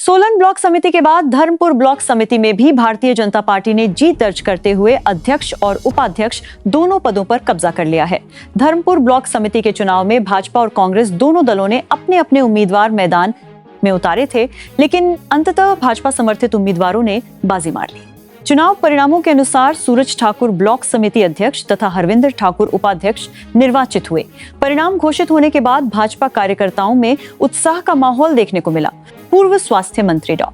Solan block समिति के बाद धर्मपुर ब्लॉक समिति में भी भारतीय जनता पार्टी ने जीत दर्ज करते हुए अध्यक्ष और उपाध्यक्ष दोनों पदों पर कब्जा कर लिया है। धर्मपुर ब्लॉक समिति के चुनाव में भाजपा और कांग्रेस दोनों दलों ने अपने अपने उम्मीदवार मैदान में उतारे थे, लेकिन अंततः भाजपा समर्थित उम्मीदवारों ने बाजी मार ली। चुनाव परिणामों के अनुसार सूरज ठाकुर ब्लॉक समिति अध्यक्ष तथा हरविंदर ठाकुर उपाध्यक्ष निर्वाचित हुए। परिणाम घोषित होने के बाद भाजपा कार्यकर्ताओं में उत्साह का माहौल देखने को मिला। पूर्व स्वास्थ्य मंत्री डॉ.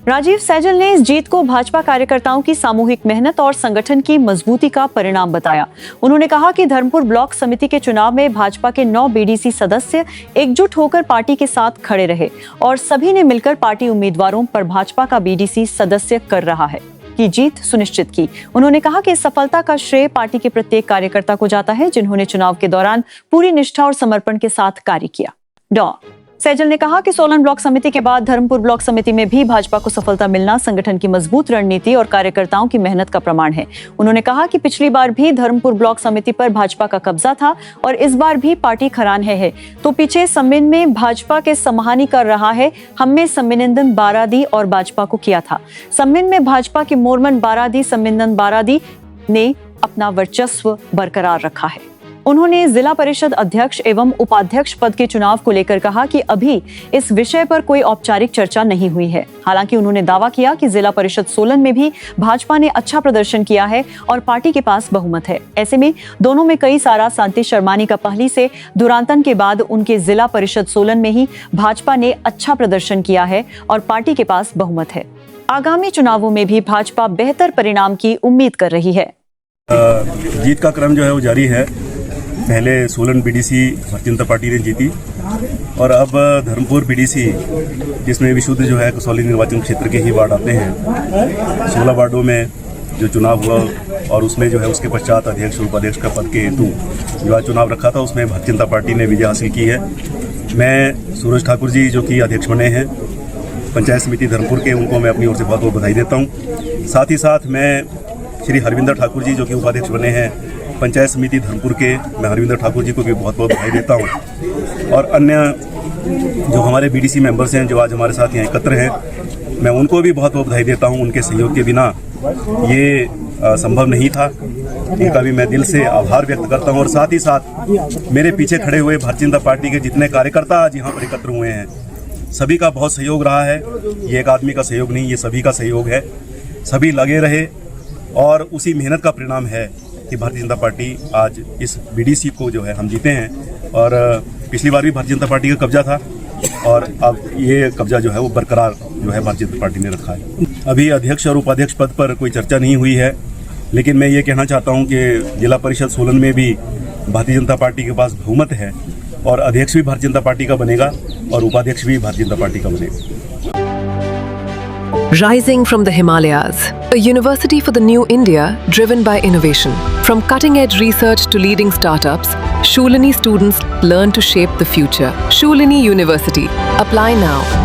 राजीव सैजल ने इस जीत को भाजपा कार्यकर्ताओं की सामूहिक मेहनत और संगठन की मजबूती का परिणाम बताया। उन्होंने कहा कि धर्मपुर ब्लॉक समिति के चुनाव में भाजपा के 9 बीडीसी सदस्य एकजुट होकर पार्टी के साथ खड़े रहे और सभी ने मिलकर पार्टी उम्मीदवारों पर भाजपा का बीडीसी सदस्य कर रहा है की जीत सुनिश्चित की। उन्होंने कहा कि इस सफलता का श्रेय पार्टी के प्रत्येक कार्यकर्ता को जाता है, जिन्होंने चुनाव के दौरान पूरी निष्ठा और समर्पण के साथ कार्य किया। डॉ. सैजल ने कहा कि सोलन ब्लॉक समिति के बाद धर्मपुर ब्लॉक समिति में भी भाजपा को सफलता मिलना संगठन की मजबूत रणनीति और कार्यकर्ताओं की मेहनत का प्रमाण है। उन्होंने कहा कि पिछली बार भी धर्मपुर ब्लॉक समिति पर भाजपा का कब्जा था और इस बार भी पार्टी खरान है तो पीछे सम्मेलन में भाजपा के सम्मानी कर रहा है। हमने सम्मेलन बारादी और भाजपा को किया था। सम्मेलन में भाजपा के मोरमन बारादी सम्मेलन बारादी ने अपना वर्चस्व बरकरार रखा है। उन्होंने जिला परिषद अध्यक्ष एवं उपाध्यक्ष पद के चुनाव को लेकर कहा कि अभी इस विषय पर कोई औपचारिक चर्चा नहीं हुई है। हालांकि उन्होंने दावा किया कि जिला परिषद सोलन में भी भाजपा ने अच्छा प्रदर्शन किया है और पार्टी के पास बहुमत है। ऐसे में दोनों में कई सारा शांति शर्मानी का पहली से दुरांतन के बाद उनके जिला परिषद सोलन में ही भाजपा ने अच्छा प्रदर्शन किया है और पार्टी के पास बहुमत है। आगामी चुनावों में भी भाजपा बेहतर परिणाम की उम्मीद कर रही है। जीत का क्रम जो है वो जारी है। पहले सोलन बीडीसी भारतीय जनता पार्टी ने जीती और अब धर्मपुर बीडीसी, जिसमें विशुद्ध जो है कसौली निर्वाचन क्षेत्र के ही वार्ड आते हैं, 16 वार्डों में जो चुनाव हुआ और उसमें जो है उसके पश्चात अध्यक्ष और उपाध्यक्ष का पद के हेतु जो आज चुनाव रखा था, उसमें भारतीय जनता पार्टी ने विजय हासिल की है। मैं सूरज ठाकुर जी जो कि अध्यक्ष बने हैं पंचायत समिति धर्मपुर के, उनको मैं अपनी ओर से बहुत बहुत बधाई देता हूँ। साथ ही साथ मैं श्री हरविंदर ठाकुर जी जो कि उपाध्यक्ष बने हैं पंचायत समिति धर्मपुर के, मैं हरविंदर ठाकुर जी को भी बहुत बहुत बधाई देता हूँ। और अन्य जो हमारे बीडीसी मेंबर्स हैं जो आज हमारे साथ यहाँ एकत्र हैं, मैं उनको भी बहुत बहुत बधाई देता हूँ। उनके सहयोग के बिना ये संभव नहीं था। उनका भी मैं दिल से आभार व्यक्त करता हूँ। और साथ ही साथ मेरे पीछे खड़े हुए भारतीय जनता पार्टी के जितने कार्यकर्ता आज यहाँ पर एकत्र हुए हैं, सभी का बहुत सहयोग रहा है। ये एक आदमी का सहयोग नहीं, ये सभी का सहयोग है। सभी लगे रहे और उसी मेहनत का परिणाम है कि भारतीय जनता पार्टी आज इस बीडीसी को जो है हम जीते हैं। और पिछली बार भी भारतीय जनता पार्टी का कब्जा था और अब ये कब्जा जो है वो बरकरार जो है भारतीय जनता पार्टी ने रखा है। अभी अध्यक्ष और उपाध्यक्ष पद पर कोई चर्चा नहीं हुई है, लेकिन मैं ये कहना चाहता हूँ कि जिला परिषद सोलन में भी भारतीय जनता पार्टी के पास बहुमत है और अध्यक्ष भी भारतीय जनता पार्टी का बनेगा और उपाध्यक्ष भी भारतीय जनता पार्टी का बनेगा। Rising from the Himalayas, a university for the new India driven by innovation. From cutting-edge research to leading startups, Shulini students learn to shape the future. Shulini University. Apply now.